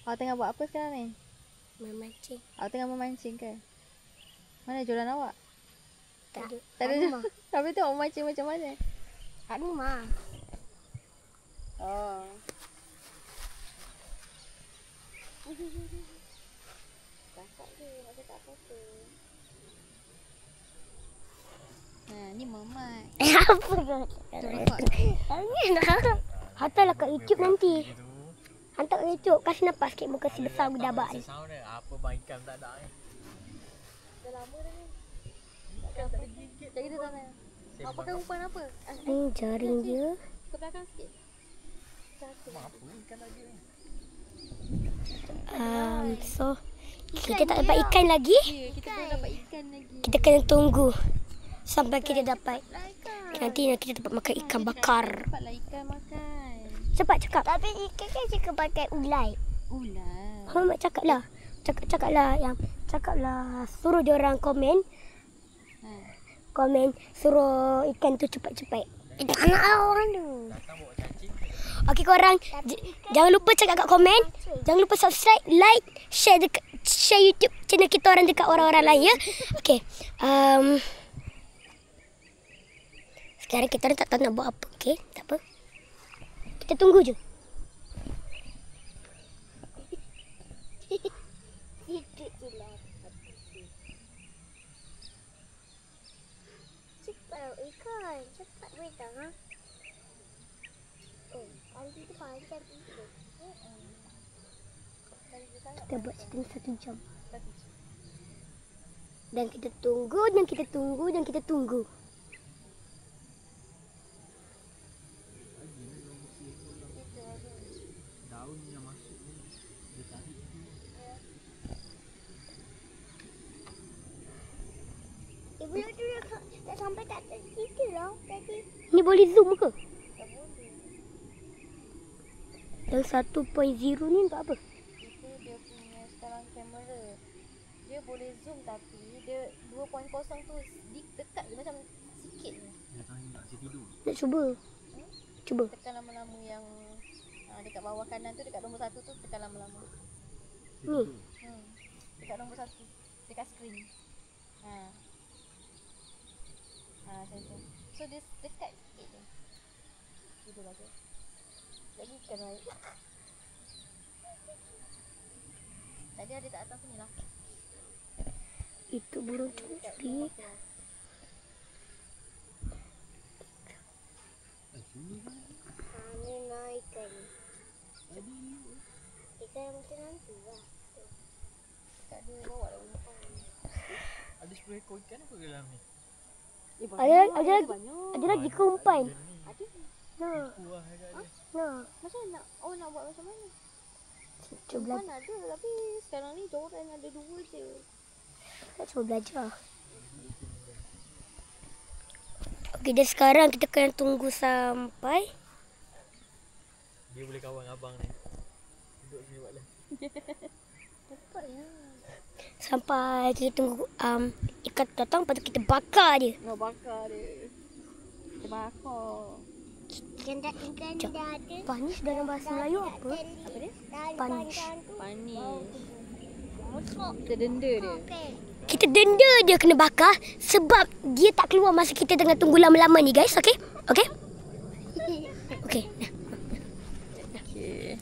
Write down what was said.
Awak tengah buat apa sekarang ni? Memancing. Awak tengah memancing ke? Mana joran awak? Tak ada. Tak ada joran. Tapi tu awak memancing macam mana? Kat rumah. Oh. Cakap je, nak cakap apa-apa. Ni Mamat. Apa dah? Tu rekod. Hantarlah kat YouTube nanti. Hantar kat YouTube. Kasih nampak sikit muka si besar gedabak ni. Apa bang ikan tak ada ni? Dah lama dah ni. Takkan tak ada gigit. Cari dia sana. Awak pakai umpan apa? Ni jaring dia. Ke belakang sikit. Apa ikan lagi ni? So kita tak dapat ikan lagi. Ya, kita belum dapat ikan lagi. Kita kena tunggu sampai kita dapat. Ikan. Nanti kita dapat makan ikan bakar. Cepatlah ikan makan. Cepat cakap. Tapi ikan kan cakap pakai ulai. Ular. Mak cakaplah. Cakaplah suruh dia orang komen. Komen suruh ikan tu cepat-cepat. Anak orang tu. Datang bawa cacing. Okey korang jangan lupa cakap kat komen. Jangan lupa subscribe, like, share YouTube channel kita orang dekat orang-orang lain ya. Okey. Sekarang kita orang tak tahu nak buat apa. Okey, tak apa. Kita tunggu je. Cepat ikan. Cepat betul ha. Oh, kali tu panjang itu. Kita buat setengah 1 jam. Dan kita tunggu dan kita tunggu dan kita tunggu. Daun yang masuk ni dia tarik tu. Belum tu dah sampai tak kita lah tadi. Ni boleh zoom ke? Yang 1.0 ni untuk apa? Itu dia punya sekarang kamera. Dia boleh zoom tapi dia 2.0 tu dekat je macam sikit je. Dia tarik tak saya tidur. Nak cuba. Cuba. Tekan lama-lama yang dekat bawah kanan tu, dekat nombor 1 tu tekan lama-lama. Ni. Dekat nombor 1 dekat skrin. Macam tu. So dia dekat sikit je. Tidur lagi. Lagi ikan baik. Tadi ada tak atas sini lah. Itu burung curi. Ini naik ikan. Ikan macam nanti lah. Tak ada bawa lah umpan. Ada 10 ekor ikan apa ke dalam ni? Ada lagi ke umpan? Ada. Nah. Kuah agak dia. Nah. Macam nak nak buat macam mana? Cuba Umpan ada tapi sekarang ni joran ada 2 je. Nak cuba belajar. Okey, dan sekarang kita kena tunggu sampai Dia boleh kawan abang ni. Duduk sini buat lah. Cepat ya. sampai kita tunggu ikan datang, lepas tu kita bakar dia. Nak bakar dia. Kita bakar. Ikan dah ada. Panis dalam bahasa Melayu apa? Apa dia? Panis. Panis. Kita denda dia. Kita denda dia kena bakar sebab dia tak keluar masa kita tengah tunggu lama-lama ni guys. Okey? Okey? Okey. Okay.